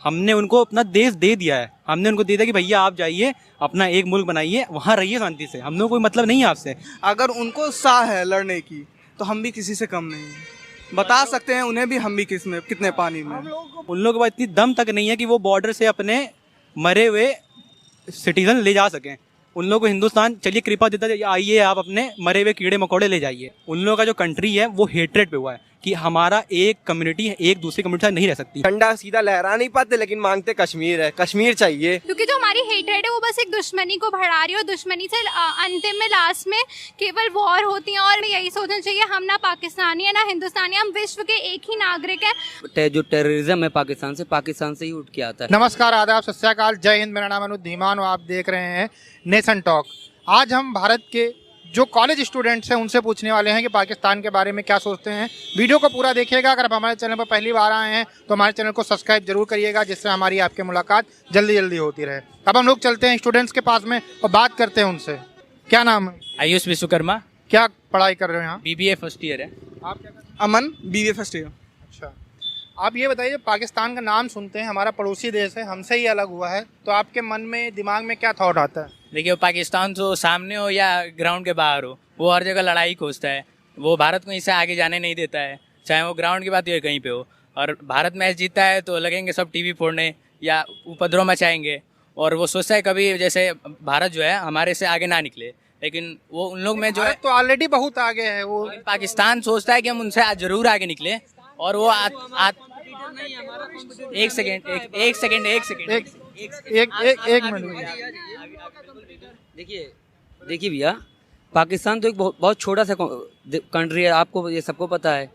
हमने उनको अपना देश दे दिया है, हमने उनको दे दिया कि भैया आप जाइए अपना एक मुल्क बनाइए, वहाँ रहिए शांति से, हम लोग कोई मतलब नहीं है आपसे। अगर उनको साह है लड़ने की तो हम भी किसी से कम नहीं है। बता सकते हैं उन्हें भी हम भी कितने पानी में। उन लोगों के पास इतनी दम तक नहीं है कि वो बॉर्डर से अपने मरे हुए सिटीजन ले जा सकें। उन लोगों को हिंदुस्तान चलिए कृपा देता है, आइए आप अपने मरे हुए कीड़े मकोड़े ले जाइए। उन लोगों का जो कंट्री है वो हेट्रेड पे हुआ है कि हमारा एक कम्युनिटी एक दूसरी कम्युनिटी से नहीं रह सकती। झंडा सीधा लहरा नहीं पाते लेकिन मांगते कश्मीर है, कश्मीर चाहिए। क्योंकि जो हमारी हेट्रेड है वो बस एक दुश्मनी को बढ़ा रही है और दुश्मनी से अंतिम में लास्ट में केवल वॉर होती है। और यही सोचना चाहिए हम ना पाकिस्तानी है ना हिंदुस्तानी, हम विश्व के एक ही नागरिक हैं। जो टेररिज्म है पाकिस्तान से ही उठ के आता है। नमस्कार, आदाब, सत श्री अकाल, जय हिंद। मेरा नाम अनुज धीमान और आप देख रहे हैं नेशन टॉक। आज हम भारत के जो कॉलेज स्टूडेंट्स हैं उनसे पूछने वाले हैं कि पाकिस्तान के बारे में क्या सोचते हैं। वीडियो को पूरा देखिएगा। अगर आप हमारे चैनल पर पहली बार आए हैं तो हमारे चैनल को सब्सक्राइब जरूर करिएगा, जिससे हमारी आपके मुलाकात जल्दी होती रहे। अब हम लोग चलते हैं स्टूडेंट्स के पास में और बात करते हैं उनसे। क्या नाम है? आयुष विश्वकर्मा। क्या पढ़ाई कर रहे हो यहाँ? बीबीए फर्स्ट ईयर है। आप क्या कर रहे अमन बीबीए फर्स्ट ईयर। अच्छा, आप ये बताइए, पाकिस्तान का नाम सुनते हैं, हमारा पड़ोसी देश है, हमसे ही अलग हुआ है, तो आपके मन में दिमाग में क्या थॉट आता है? देखिए, पाकिस्तान तो सामने हो या ग्राउंड के बाहर हो, वो हर जगह लड़ाई खोजता है। वो भारत को इससे आगे जाने नहीं देता है, चाहे वो ग्राउंड की बात हो या कहीं पे हो। और भारत मैच जीतता है तो लगेंगे सब टीवी फोड़ने या उपद्रव मचाएंगे। और वो सोचता है कभी जैसे भारत जो है हमारे से आगे ना निकले, लेकिन वो उन लोग में जो है तो ऑलरेडी बहुत आगे है। वो पाकिस्तान सोचता है कि हम उनसे जरूर आगे निकले। और वो एक सेकेंड देखिए भैया, पाकिस्तान तो एक बहुत छोटा सा कंट्री है, आपको ये सबको पता है।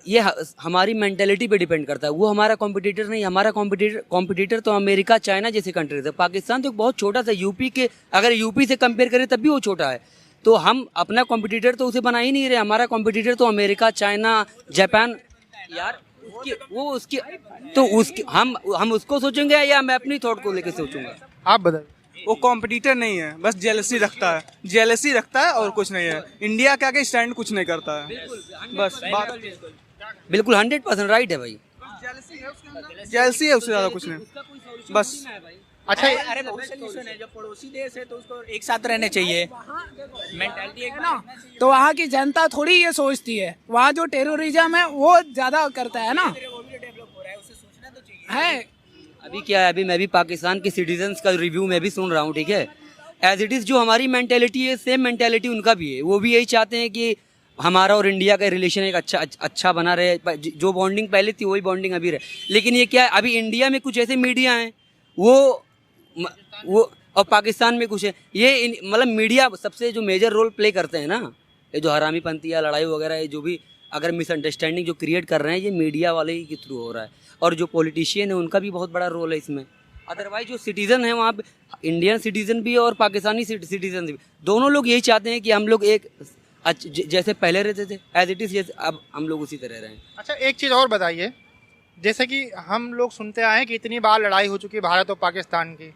ये हमारी मेंटेलिटी पे डिपेंड करता है। वो हमारा कॉम्पिटिटर नहीं, हमारा कॉम्पिटिटर तो अमेरिका, चाइना जैसे कंट्रीज है। पाकिस्तान तो एक बहुत छोटा सा, अगर यूपी से कंपेयर करें तब भी वो छोटा है। तो हम अपना कॉम्पिटिटर तो उसे बना ही नहीं रहे। हमारा कॉम्पिटिटर तो अमेरिका, चाइना, जापान यार, हम उसको सोचेंगे या मैं अपनी थॉट को लेकर सोचूंगा? आप बताइए। वो कॉम्पिटिटर नहीं है, बस जेलसी रखता है और कुछ नहीं है। इंडिया के आगे स्टैंड कुछ नहीं करता है, बस बात। बिल्कुल 100% राइट है भाई। जेलसी है, उससे ज्यादा कुछ नहीं, बस। अच्छा, अरे बहुत सॉल्यूशन है। जब पड़ोसी देश है तो उसको एक साथ रहने चाहिए, मेंटालिटी एक ना। तो वहाँ की जनता थोड़ी ये सोचती है, वहाँ जो टेररिज्म है वो ज्यादा करता है ना, है। अभी क्या है, अभी मैं भी पाकिस्तान के सिटीजन्स का रिव्यू में भी सुन रहा हूँ, ठीक है। एज इट इज़ जो हमारी मेंटेलिटी है, सेम मेंटेलिटी उनका भी है। वो भी यही चाहते हैं कि हमारा और इंडिया का रिलेशन एक अच्छा बना रहे। जो बॉन्डिंग पहले थी वही बॉन्डिंग अभी रहे। लेकिन ये क्या है, अभी इंडिया में कुछ ऐसे मीडिया हैं वो और पाकिस्तान में कुछ है। ये मतलब मीडिया सबसे जो मेजर रोल प्ले करते हैं ना, ये जो हरामीपंथी या लड़ाई वगैरह, ये जो भी अगर मिसअंडरस्टैंडिंग जो क्रिएट कर रहे हैं, ये मीडिया वाले ही के थ्रू हो रहा है। और जो पॉलिटिशियन है उनका भी बहुत बड़ा रोल है इसमें। अदरवाइज जो सिटीजन है वहाँ पे, इंडियन सिटीजन भी और पाकिस्तानी सिटीजन भी, दोनों लोग यही चाहते हैं कि हम लोग एक जैसे पहले रहते थे एज इट इज़, जैसे अब हम लोग उसी तरह रहें। अच्छा, एक चीज़ और बताइए, जैसे कि हम लोग सुनते आए हैं कि इतनी बार लड़ाई हो चुकी है भारत और पाकिस्तान की,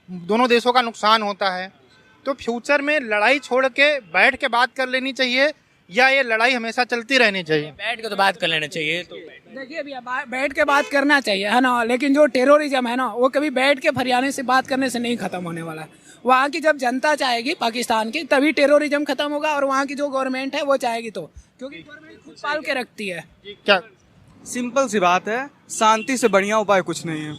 दोनों देशों का नुकसान होता है, तो फ्यूचर में लड़ाई छोड़ के बैठ के बात कर लेनी चाहिए या ये लड़ाई हमेशा चलती रहनी चाहिए? बैठ के तो बात कर लेना चाहिए। तो देखिए भैया, बैठ के बात करना चाहिए, है ना। लेकिन जो टेररिज्म है ना, वो कभी बैठ के फरियाने से बात करने से नहीं खत्म होने वाला है। वहाँ की जब जनता चाहेगी पाकिस्तान की, तभी टेररिज्म खत्म होगा। और वहाँ की जो गवर्नमेंट है वो चाहेगी, तो क्योंकि गवर्नमेंट खुद पाल के रखती है। क्या सिंपल सी बात है, शांति से बढ़िया उपाय कुछ नहीं है।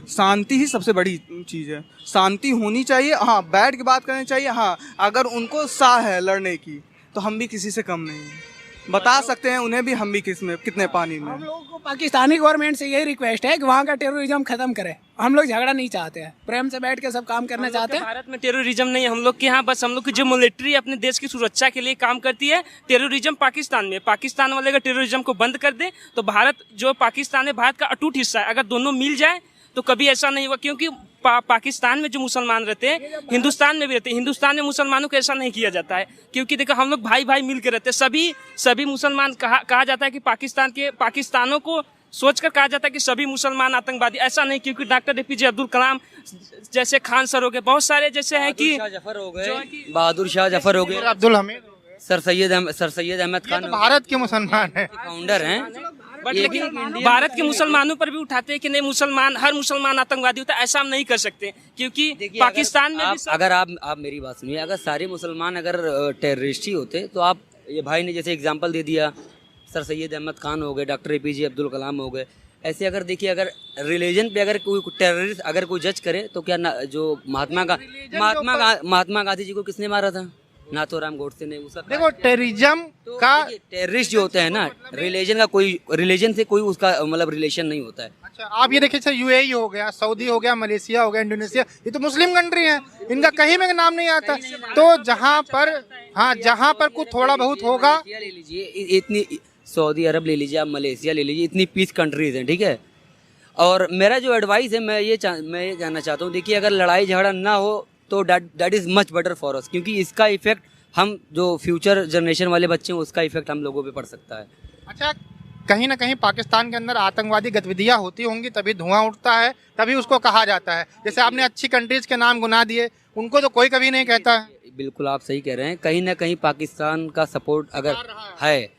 शांति ही सबसे बड़ी चीज़ है। शांति होनी चाहिए, हाँ, बैठ के बात करनी चाहिए। हाँ, अगर उनको साह है लड़ने की तो हम भी किसी से कम नहीं है। बता सकते हैं उन्हें भी हम भी कितने पानी में। हम लोगों को पाकिस्तानी गवर्नमेंट से यही रिक्वेस्ट है कि वहाँ का टेररिज्म खत्म करे। हम लोग झगड़ा नहीं चाहते हैं, प्रेम से बैठ के सब काम करना चाहते हैं। भारत में टेररिज्म नहीं, हम लोग के यहाँ बस हम लोग की जो मिलिट्री अपने देश की सुरक्षा के लिए काम करती है। टेररिज्म पाकिस्तान में, पाकिस्तान वाले अगर टेररिज्म को बंद कर दे तो भारत जो पाकिस्तान है, भारत का अटूट हिस्सा है। अगर दोनों मिल जाए तो कभी ऐसा नहीं हुआ, क्योंकि पाकिस्तान में जो मुसलमान रहते हैं, हिंदुस्तान में भी रहते हैं। हिंदुस्तान में मुसलमानों को ऐसा नहीं किया जाता है, क्योंकि देखो हम लोग भाई मिल के रहते हैं। सभी मुसलमान कहा जाता है कि पाकिस्तानों को सोचकर कहा जाता है कि सभी मुसलमान आतंकवादी। ऐसा नहीं, क्योंकि डॉक्टर APJ अब्दुल कलाम जैसे, खान सर हो गए, बहुत सारे जैसे हैं कि बहादुर शाह जफर हो गए, अब्दुल हमीद, सर सैयद अहमद खान, भारत के मुसलमान हैं, फाउंडर हैं। बट लेकिन भारत के मुसलमानों पर भी उठाते हैं कि नहीं मुसलमान, हर मुसलमान आतंकवादी होता है, ऐसा हम नहीं कर सकते क्योंकि पाकिस्तान में भी अगर आप मेरी बात सुनिए, अगर सारे मुसलमान अगर टेररिस्ट ही होते तो आप, ये भाई ने जैसे एग्जांपल दे दिया, सर सैयद अहमद खान हो गए, डॉक्टर APJ अब्दुल कलाम हो गए, ऐसे अगर देखिए अगर रिलीजन पे अगर कोई टेररिस्ट अगर कोई जज करे तो क्या जो महात्मा गांधी जी को किसने मारा था? नाथूराम गोडसे ने। देखो टेररिज्म का टेररिस्ट जो होते हैं ना, रिलीजन से कोई उसका मतलब रिलेशन नहीं होता है। अच्छा आप ये देखिए, UAE हो गया, सऊदी हो गया, मलेशिया हो गया, इंडोनेशिया, ये तो मुस्लिम कंट्री है, इनका कहीं में नाम नहीं आता। तो जहाँ पर कुछ थोड़ा बहुत होगा, ले लीजिए, इतनी सऊदी अरब ले लीजिए, आप मलेशिया ले लीजिए, इतनी पीस कंट्रीज हैं, ठीक है। और मेरा जो एडवाइस है, मैं ये जानना चाहता हूँ, देखिए अगर लड़ाई झगड़ा ना हो तो that is much better for us, क्योंकि इसका इफेक्ट हम जो फ्यूचर जनरेशन वाले बच्चे हैं उसका इफेक्ट हम लोगों पे पड़ सकता है। अच्छा कहीं ना कहीं पाकिस्तान के अंदर आतंकवादी गतिविधियां होती होंगी तभी धुआं उठता है, तभी उसको कहा जाता है। जैसे आपने अच्छी कंट्रीज के नाम गुना दिए, उनको तो कोई कभी नहीं कहता है। बिल्कुल आप सही कह रहे हैं, कहीं ना कहीं पाकिस्तान का सपोर्ट अगर है,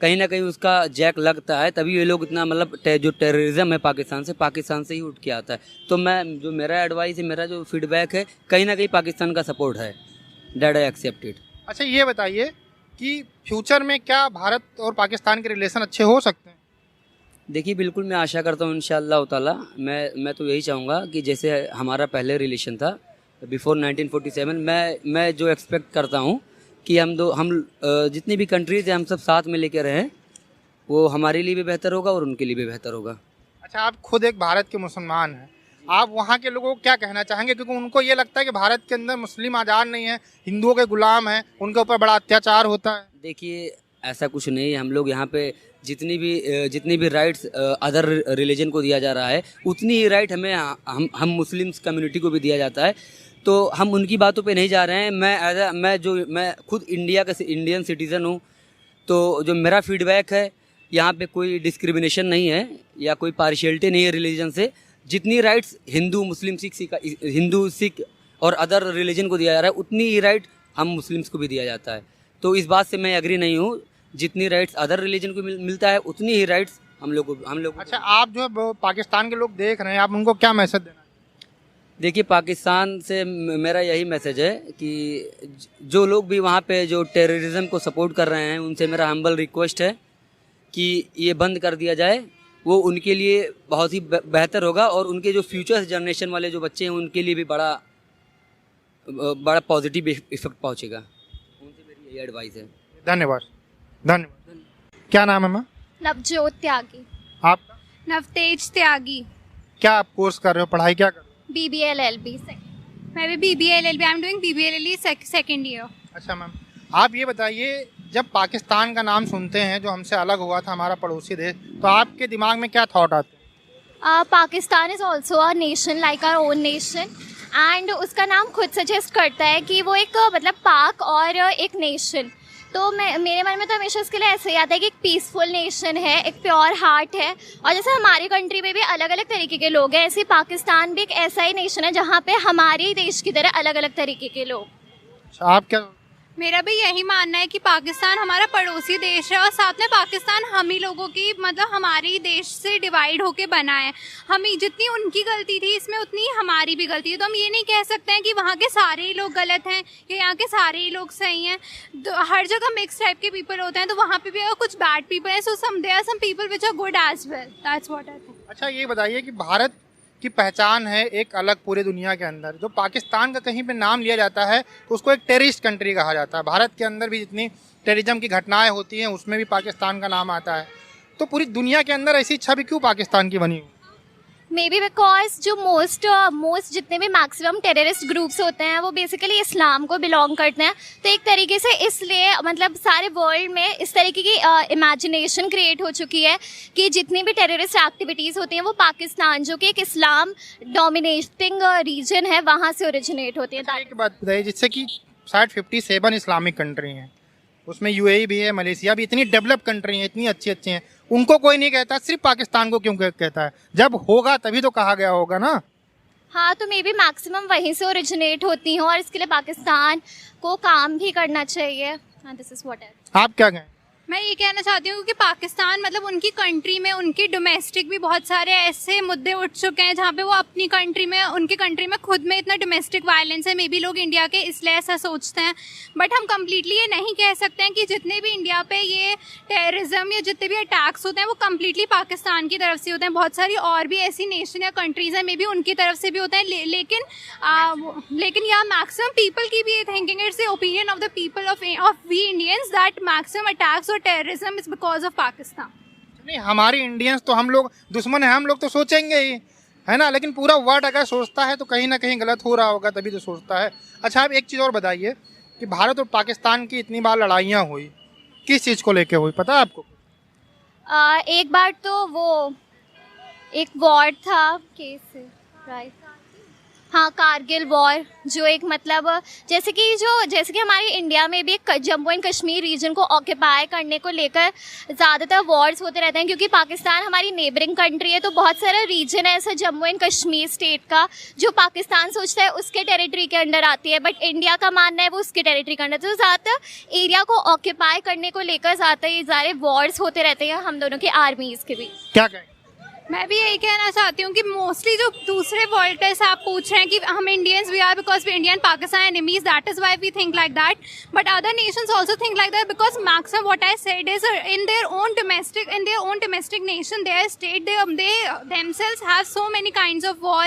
कहीं ना कहीं उसका जैक लगता है, तभी ये लोग इतना मतलब जो टेररिज्म है पाकिस्तान से ही उठ के आता है। तो मेरा एडवाइस है, मेरा जो फीडबैक है, कहीं ना कहीं पाकिस्तान का सपोर्ट है, दैट आई एक्सेप्ट इट। अच्छा ये बताइए कि फ्यूचर में क्या भारत और पाकिस्तान के रिलेशन अच्छे हो सकते हैं? देखिए बिल्कुल मैं आशा करता हूँ इंशाअल्लाह ताला, मैं तो यही चाहूँगा कि जैसे हमारा पहले रिलेशन था बिफोर 1947, मैं जो एक्सपेक्ट करता हूँ कि हम जितनी भी कंट्रीज हैं हम सब साथ में लेकर रहें, वो हमारे लिए भी बेहतर होगा और उनके लिए भी बेहतर होगा। अच्छा आप खुद एक भारत के मुसलमान हैं, आप वहाँ के लोगों को क्या कहना चाहेंगे? क्योंकि उनको ये लगता है कि भारत के अंदर मुस्लिम आज़ाद नहीं है, हिंदुओं के गुलाम हैं, उनके ऊपर बड़ा अत्याचार होता है। देखिए ऐसा कुछ नहीं है, हम लोग यहाँ पे जितनी भी राइट्स अदर रिलीजन को दिया जा रहा है, उतनी ही राइट हमें हम मुस्लिम्स कम्युनिटी को भी दिया जाता है। तो हम उनकी बातों पे नहीं जा रहे हैं। मैं खुद इंडियन सिटीज़न हूँ, तो जो मेरा फीडबैक है, यहाँ पे कोई डिस्क्रिमिनेशन नहीं है या कोई पार्शियलिटी नहीं है रिलीजन से। जितनी राइट्स हिंदू मुस्लिम सिख और अदर रिलीजन को दिया जा रहा है, उतनी ही राइट हम मुस्लिम्स को भी दिया जाता है। तो इस बात से मैं एग्री नहीं हूँ, जितनी राइट्स अदर रिलीजन को मिलता है उतनी ही राइट्स हम लोग। अच्छा आप जो पाकिस्तान के लोग देख रहे हैं, आप उनको क्या मैसेज देना? देखिए पाकिस्तान से मेरा यही मैसेज है कि जो लोग भी वहाँ पे जो टेररिज्म को सपोर्ट कर रहे हैं, उनसे मेरा हम्बल रिक्वेस्ट है कि ये बंद कर दिया जाए। वो उनके लिए बहुत ही बेहतर होगा और उनके जो फ्यूचर जनरेशन वाले जो बच्चे हैं उनके लिए भी बड़ा पॉजिटिव इफेक्ट पहुँचेगा। उनसे मेरी यही एडवाइस है। धन्यवाद। क्या नाम है मैम? नवजोत त्यागी। आपका? नवतेज त्यागी। क्या आप कोर्स कर रहे हो, पढ़ाई क्या कर रहे हो? BBA LLB। मैं भी BBA LLB, I am doing BBA LLB second year. अच्छा मैम आप ये बताइए, जब पाकिस्तान का नाम सुनते हैं, जो हमसे अलग हुआ था, हमारा पड़ोसी देश, तो आपके दिमाग में क्या थॉट आते हैं? Pakistan is also a nation like our own nation, and उसका नाम खुद सजेस्ट करता है कि वो एक मतलब पाक और एक नेशन। तो मेरे मन में तो हमेशा इसके लिए ऐसे ही आता है कि एक पीसफुल नेशन है, एक प्योर हार्ट है। और जैसे हमारी कंट्री में भी अलग अलग तरीके के लोग हैं, ऐसे पाकिस्तान भी एक ऐसा ही नेशन है जहाँ पे हमारे ही देश की तरह अलग अलग तरीके के लोग। अच्छा आप क्या? मेरा भी यही मानना है कि पाकिस्तान हमारा पड़ोसी देश है और साथ में पाकिस्तान हम ही लोगों की मतलब हमारे ही देश से डिवाइड होके बना है। हम जितनी उनकी गलती थी इसमें उतनी हमारी भी गलती है। तो हम ये नहीं कह सकते हैं कि वहाँ के सारे ही लोग गलत हैं या यहाँ के सारे ही लोग सही हैं। हर जगह मिक्स टाइप के पीपल होते हैं, तो वहाँ पे भी अगर कुछ बैड पीपल हैं, so there are some people which are good as well. That's what I think. अच्छा ये बताइए कि भारत की पहचान है एक अलग पूरे दुनिया के अंदर, जो पाकिस्तान का कहीं पे नाम लिया जाता है तो उसको एक टेररिस्ट कंट्री कहा जाता है। भारत के अंदर भी जितनी टेररिज्म की घटनाएं होती हैं उसमें भी पाकिस्तान का नाम आता है। तो पूरी दुनिया के अंदर ऐसी इच्छा भी क्यों पाकिस्तान की बनी? मे बी बिकॉज जो मोस्ट जितने भी मैक्सिमम टेररिस्ट ग्रुप्स होते हैं वो बेसिकली इस्लाम को बिलोंग करते हैं। तो एक तरीके से इसलिए मतलब सारे वर्ल्ड में इस तरीके की इमेजिनेशन क्रिएट हो चुकी है कि जितनी भी टेररिस्ट एक्टिविटीज़ होती हैं वो पाकिस्तान, जो कि एक इस्लाम डोमिनेटिंग रीजन है, वहाँ से ओरिजिनेट होती है। एक बात बताइए, जिससे कि शायद 57 इस्लामिक कंट्री हैं, उसमें UAE भी है, मलेशिया भी, इतनी डेवलप कंट्री हैं, इतनी अच्छी अच्छी हैं, उनको कोई नहीं कहता, सिर्फ पाकिस्तान को क्यों कहता है? जब होगा तभी तो कहा गया होगा ना। हाँ, तो मे बी मैक्सिमम वहीं से ओरिजिनेट होती हैं और इसके लिए पाकिस्तान को काम भी करना चाहिए। दिस इज व्हाट आप क्या कहें? मैं ये कहना चाहती हूँ कि पाकिस्तान मतलब उनकी कंट्री में उनकी डोमेस्टिक भी बहुत सारे ऐसे मुद्दे उठ चुके हैं जहाँ पे वो अपनी कंट्री में उनकी कंट्री में खुद में इतना डोमेस्टिक वायलेंस है। मे बी लोग इंडिया के इसलिए ऐसा सोचते हैं, बट हम कम्प्लीटली ये नहीं कह सकते हैं कि जितने भी इंडिया पे ये टेररिज्म या जितने भी अटैक्स होते हैं वो कम्प्लीटली पाकिस्तान की तरफ से होते हैं। बहुत सारी और भी ऐसी नेशन या कंट्रीज़ हैं, मे बी उनकी तरफ से भी होते हैं, लेकिन या मैक्सिमम पीपल की भी ये thinking, it's the opinion of the people of we Indians that maximum attacks और terrorism is because of Pakistan. नहीं, हमारी इंडियंस तो हम लोग दुश्मन है, हम लोग तो सोचेंगे ही, है ना, लेकिन पूरा वर्ल्ड अगर सोचता है तो कहीं ना कहीं गलत हो रहा होगा, तभी तो सोचता है। अच्छा, आप एक चीज़ और बताइए कि भारत और पाकिस्तान की इतनी बार लड़ाइयाँ हुई, किस चीज़ को लेके हुई, पता है आपको? एक बार तो वो एक वॉर था केस, राइट, हाँ, कारगिल वॉर, जो एक मतलब जैसे कि हमारे इंडिया में भी एक जम्मू एंड कश्मीर रीजन को ऑक्यूपाई करने को लेकर ज़्यादातर वॉर्स होते रहते हैं, क्योंकि पाकिस्तान हमारी नेबरिंग कंट्री है। तो बहुत सारा रीजन है ऐसा जम्मू एंड कश्मीर स्टेट का जो पाकिस्तान सोचता है उसके टेरिटरी के अंडर आती है, बट इंडिया का मानना है वो उसके टेरिटरी के अंडर। तो ज़्यादातर एरिया को ऑक्यूपाई करने को लेकर ज़्यादातर ये सारे वॉर्स होते रहते हैं हम दोनों की आर्मीज़ के भी। क्या कहें? मैं भी यही कहना चाहती हूँ कि मोस्टली जो दूसरे वर्ल्ड टेस्ट आप पूछ रहे हैं कि हम Indians we are because we Indian Pakistan enemies, that is why we think like that, but other nations also think like that because maximum what I said is in their own domestic nation, their state, they themselves have so many kinds of war,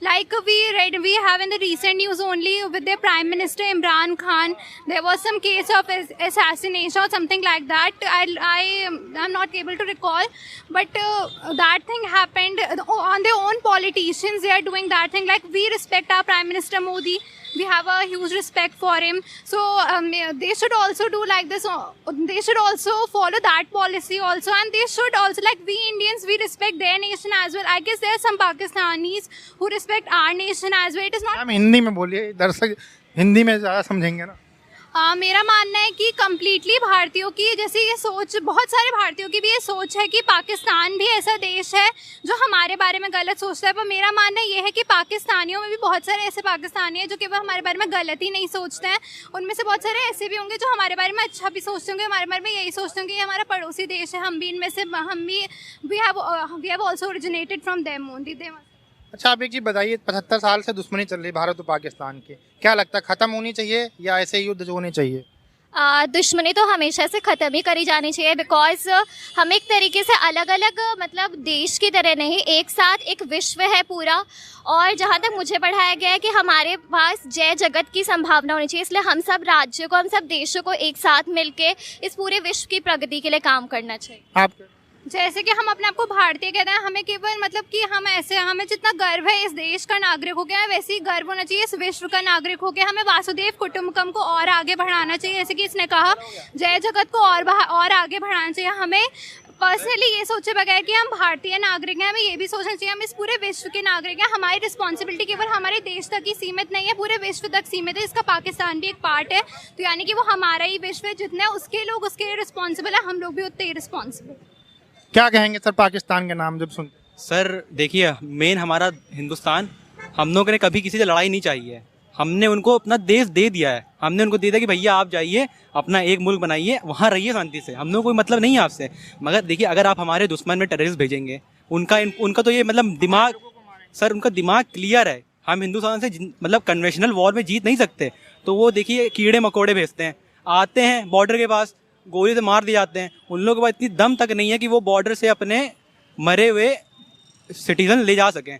like we have in the recent news only with their prime minister Imran Khan, there was some case of assassination or something like that. I'm not able to recall, but that thing happened on their own politicians. They are doing that thing, like we respect our Prime Minister Modi, we have a huge respect for him, so they should also do like this. They should also follow that policy also, and they should also, like we Indians, we respect their nation as well. I guess there are some Pakistanis who respect our nation as well. It is not. हम हिंदी में बोलिए, दर्शक हिंदी में ज़्यादा समझेंगे ना। मेरा मानना है कि कम्प्लीटली भारतीयों की जैसे ये सोच, बहुत सारे भारतीयों की भी ये सोच है कि पाकिस्तान भी ऐसा देश है जो हमारे बारे में गलत सोचता है, पर मेरा मानना ये है कि पाकिस्तानियों में भी बहुत सारे ऐसे पाकिस्तानी हैं जो केवल हमारे बारे में गलत ही नहीं सोचते हैं, उनमें से बहुत सारे ऐसे भी होंगे जो हमारे बारे में अच्छा भी सोचते होंगे, हमारे बारे में यही सोचते होंगे ये हमारा पड़ोसी देश है, हम भी इनमें से we have also originated from them only. अच्छा, आप एक चीज़ बताइए, 75 साल से दुश्मनी चल रही भारत और पाकिस्तान की, क्या लगता है खत्म होनी चाहिए या ऐसे युद्ध जो होने चाहिए? दुश्मनी तो हमेशा से ख़त्म ही करी जानी चाहिए, बिकॉज हम एक तरीके से अलग अलग मतलब देश की तरह नहीं, एक साथ एक विश्व है पूरा, और जहाँ तक मुझे पढ़ाया गया है कि हमारे पास जय जगत की संभावना होनी चाहिए, इसलिए हम सब राज्यों को, हम सब देशों को एक साथ मिलके इस पूरे विश्व की प्रगति के लिए काम करना चाहिए। आप जैसे कि हम अपने आप को भारतीय कहते हैं, हमें केवल मतलब कि हम ऐसे, हमें जितना गर्व है इस देश का नागरिक हो गया है वैसे ही गर्व होना चाहिए इस विश्व का नागरिक हो गया। हमें वासुदेव कुटुंबकम को और आगे बढ़ाना चाहिए, जैसे कि इसने कहा जय जगत को और आगे बढ़ाना चाहिए। हमें पर्सनली ये सोचे बगैर कि हम भारतीय नागरिक हैं, हमें ये भी सोचना चाहिए हम इस पूरे विश्व के नागरिक हैं। हमारी रिस्पॉन्सिबिलिटी केवल हमारे देश तक ही सीमित नहीं है, पूरे विश्व तक सीमित है, इसका पाकिस्तान भी एक पार्ट है, तो यानी कि वो हमारा ही विश्व है, जितने उसके लोग उसके लिए रिस्पॉन्सिबल है, हम लोग भी उतने ही रिस्पॉन्सिबल। क्या कहेंगे सर पाकिस्तान के नाम जब सुनते? सर देखिए, मेन हमारा हिंदुस्तान, हम लोगों ने कभी किसी से लड़ाई नहीं चाहिए है, हमने उनको अपना देश दे दिया है, हमने उनको दे दिया कि भैया आप जाइए अपना एक मुल्क बनाइए, वहाँ रहिए शांति से, हम लोग कोई मतलब नहीं है आपसे। मगर देखिए, अगर आप हमारे दुश्मन में टेररिस्ट भेजेंगे, उनका तो ये मतलब दिमाग, सर उनका दिमाग क्लियर है, हम हिंदुस्तान से मतलब कन्वेंशनल वॉर में जीत नहीं सकते, तो वो देखिए कीड़े मकोड़े भेजते हैं, आते हैं बॉर्डर के पास, गोली से मार दिए जाते हैं। उन लोगों के पास इतनी दम तक नहीं है कि वो बॉर्डर से अपने मरे हुए सिटीजन ले जा सकें।